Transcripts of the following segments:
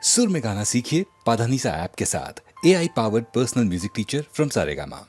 सुर में गाना सीखिए पाधानीसा ऐप के साथ। AI powered personal music teacher from Saregama.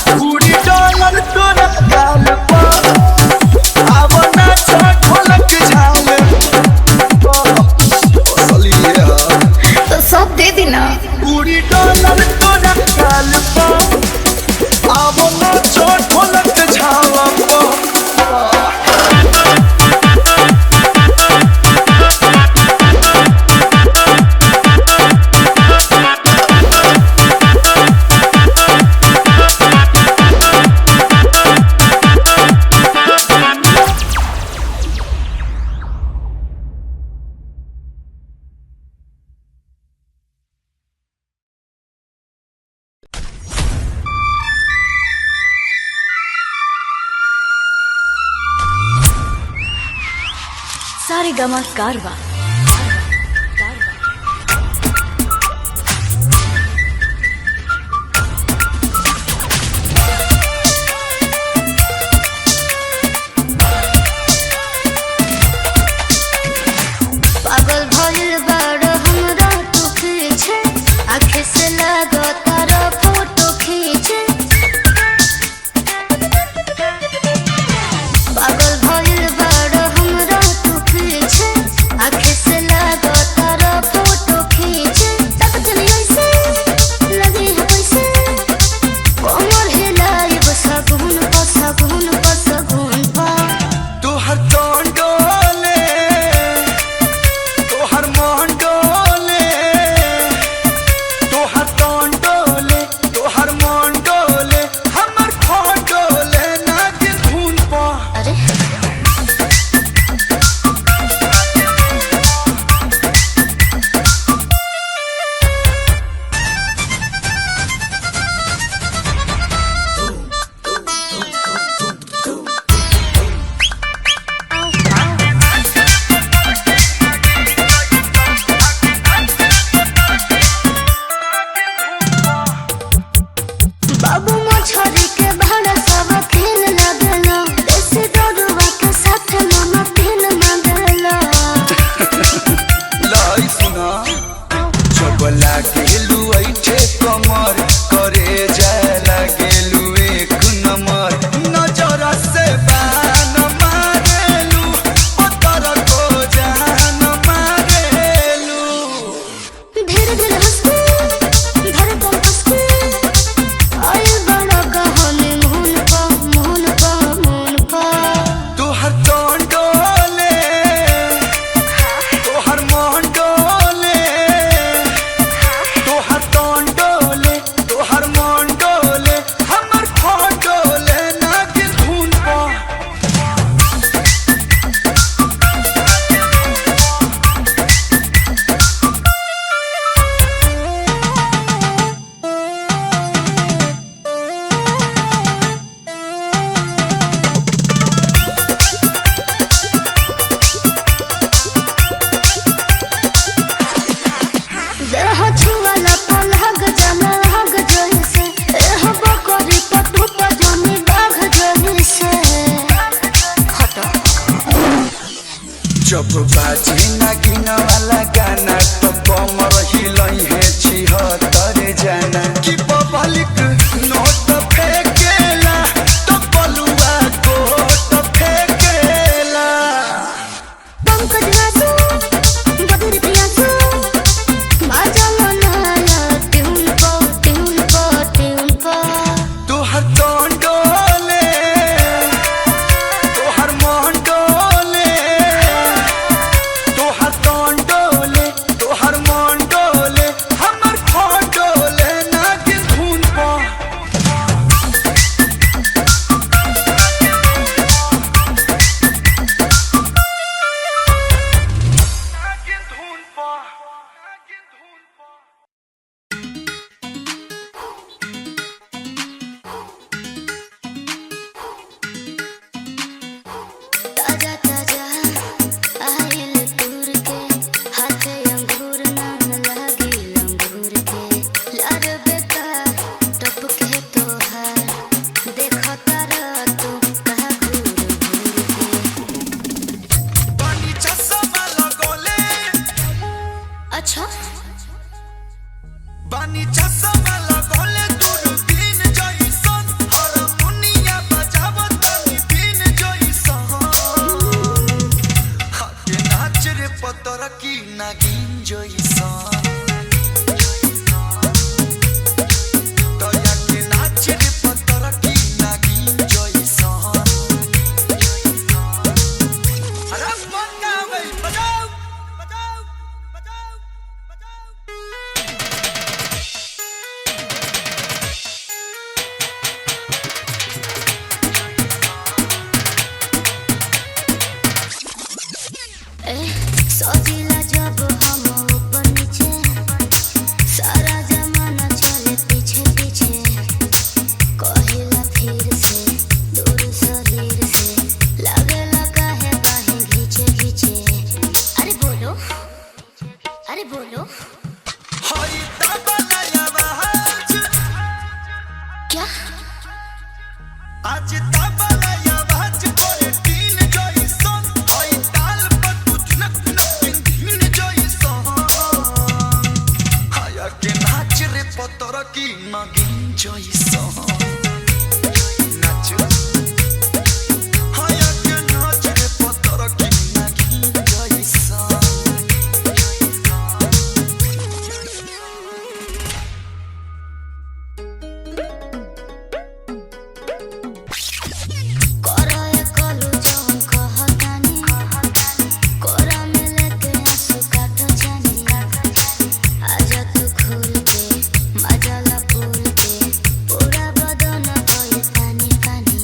Puri dollar तोरा गाल पर अब ना ढोलक झाल असली है तो सब दे दी ना। पूरी डॉलर तोरा गाल पर अब ना ढोलक झाल सारेगामा कारवा। पागल भइल बाड़ हमरा तू पीछे आँखें से लगो तारा फोटो खींचे पागल भइल बाड़ हमरा तू पीछे आँखें धीर से दूर शरीर से लगे लगा है बाहें खींचे खींचे। अरे बोलो अरे बोलो हई तबला आवाज क्या आज तबला आवाज करे तीन जइसन हई ताल पर कुछ न धीन जइसन हाया के नाच रे पतर की नगिन जइसन नाच हाया के नाच रे पतर की नगिन जइसन कोराए कलू जौन कहतानी कोरा में लेके आंसू काटो जानी आजा तू खुल के मजाला फूल के पूरा बदन होए पानी पानी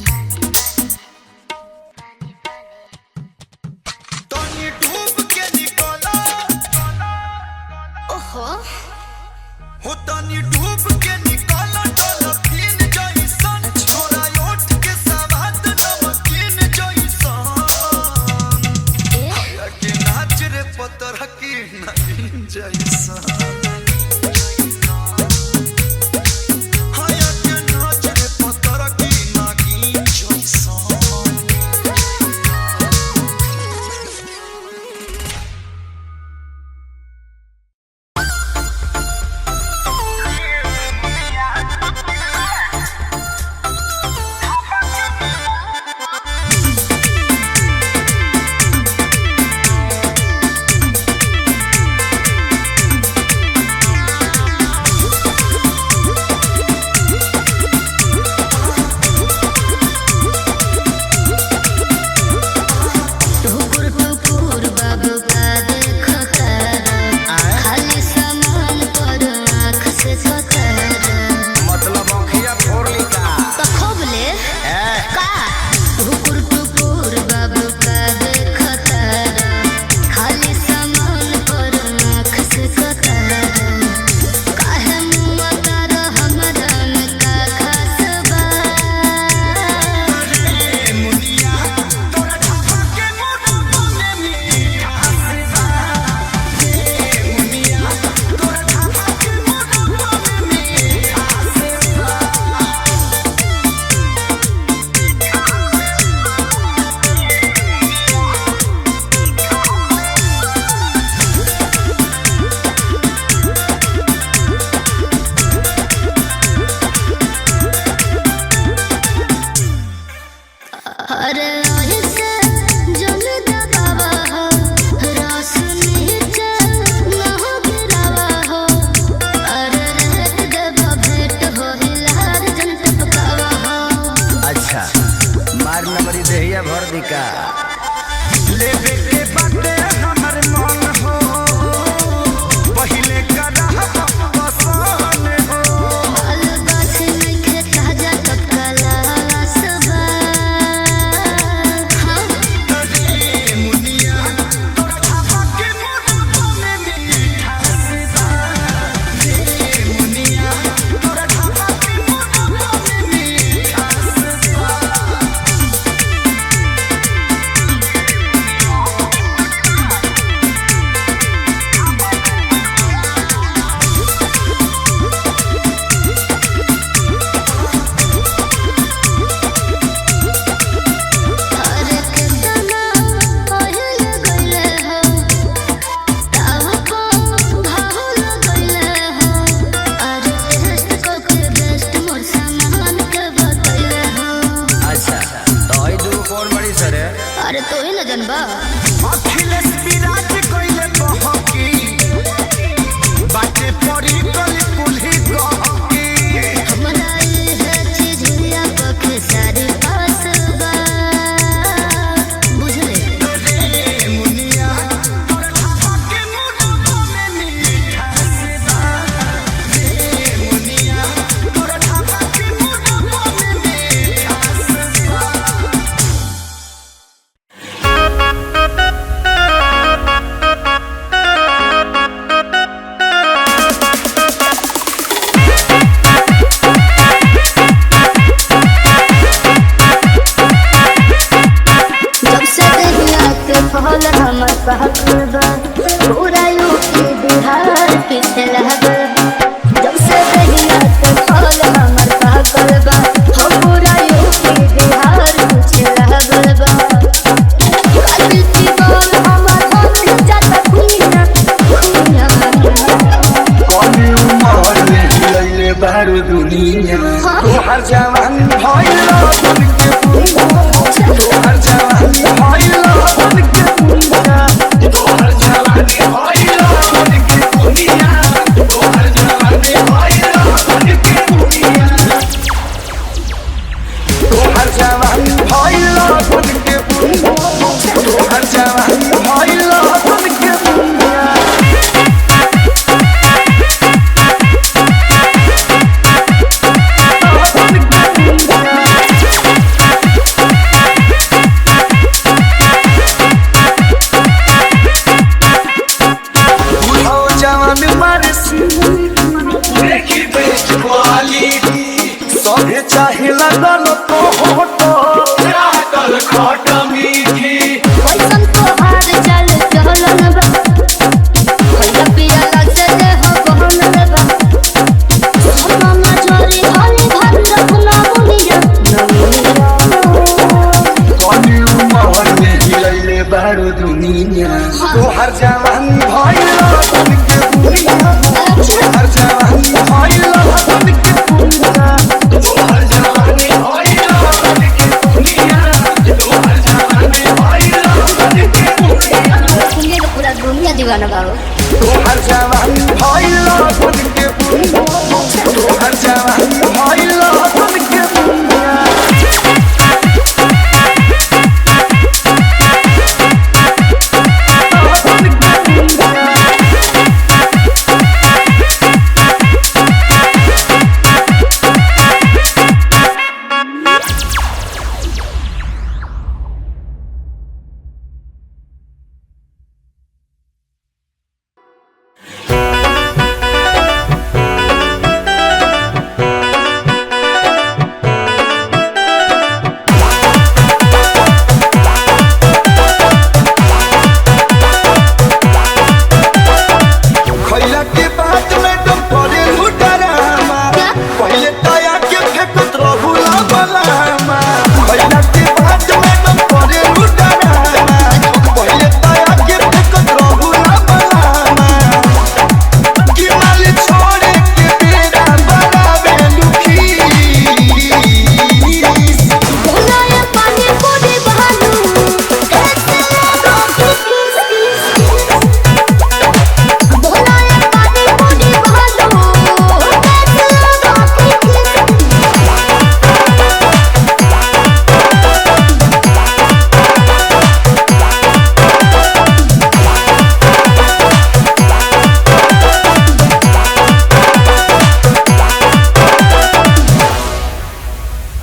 तनी डूब के निकला ओहो हो तनी डूब के निकला डॉल्फिन जइसन छोरा ओठ के सवाद नमकीन जइसन ए हाया के नाच रे पतर की नगिन जइसन हाया के नाच रे पतर की नगिन जइसन टुकुर टुकुर बाबू का देखो तारा खाली सामान पर आँख से सतारा मतलब आँखिया फोड़ ली का तो खूब ले का टुकुर टुकुर बाबू का देखो तारा खाली सामान पर आँख से सतारा काहे मुँह तारा हमरा में का खास बा मुनिया तोरा ढाबा के मोटा में मिठास बा मुनिया तोरा ढाबा के मोटा में मिठास बा अरे ऐसे जल दबावा हो रस नीचे ना गिरावा हो अरे रेत देवा भेंट हो हिलार जन टपकावा हो अच्छा मार नंबरी देहिया भर दी का लेबे के बाटे हमर मन हो पहिले करा पसंद हो बाल गाछ नइखे ताजा टपकाला सबा हाँ मुनिया तोरा ढाबा के मोटा में मिठास बा मुनिया तोरा ढाबा के मोटा में मिठास बा अरे कितना पहल गइले हो ताव को भाव गइले हो अरे टेस्ट को के बेस्ट मोर सामान के बतइले हो अच्छा तो आई दू कौन बड़ी सर है अरे तो ही न जनबा अखिलेश विराज कइले बहकी बाटे पड़ी गली कुल्ही गहकी हमरा है चीज हुआ के सारी पास बा बुझले मुनिया तोरा ढाबा के मोटा में मिठास बा मुनिया तोरा ढाबा के मोटा में मिठास बा पागल बा पूरा यूपी बिहार किसे लागल बा जब से दहिया के फल हमर पागल बा हो पूरा यूपी बिहार किसे लागल बा काबिल की बोल हमर मन जाता खुनिया खुनिया कौन उमर में हिलैले बारू दुनिया तोहर जवानी भइल बन के तोहर जवानी भइल बन के दुनिया तोहर जवानी भइल बन के दुनिया तोहर जवानी भइल बन के दुनिया तोहर जवानी भइल बन के दुनिया तोहर जवानी भइल बन के दुनिया चाहे लगन तो होटो चाटल खट मीठी पैसन तोहार चल चलन बा भैया पियाला से देह बहनल बा सोना मजोरी हली भर रखना मुनिया कौन उमर में हिलैले बारू दुनिया तोहर जवानी भइल बन के दुनिया तोहर जवानी भइल बन के दुनिया तोहर जवानी भइल बन के दुनिया तोहर जवानी भइल बन के दुनिया सुनिए तो पूरा दुनिया दीवाना बा तोहर जवानी भइल बन के दुनिया तोहर जवानी भइल बन के दुनिया खैला के बाद में तुम करे लुटरामा पहले तया के फेंकत रहू ला बलामा खैला के बाद में तुम करे लुटरामा पहले तया के फेंकत रहू ला बलामा कि माल छोड़े के बेरा बनावे लुखी भोलाया पानी कोडी बहालू कैसे रोकी भोलाया पानी कोडी बहालू कैसे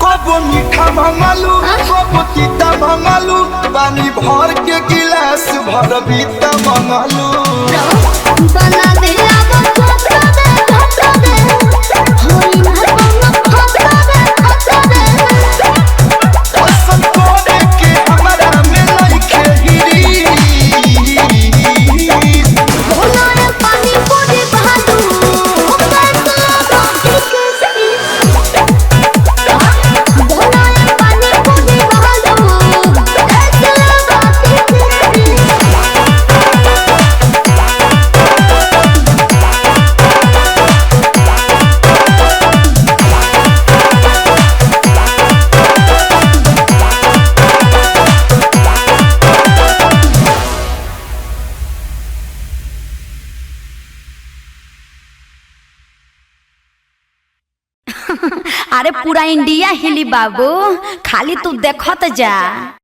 कबो मीठा मंगलू कबो तीता मंगलू पानी भर के गिलास भर बीता मंगलू बना दे अब खाता दे होई ना खाता दे पसंद करे के हमरा में लइके गिरी भोलाया पानी कोडी बहालू कैसे रोकी भोलाया पानी कोडी बहालू कैसे रोकी अरे पूरा इंडिया हिली बाबू, खाली तू देखत जा।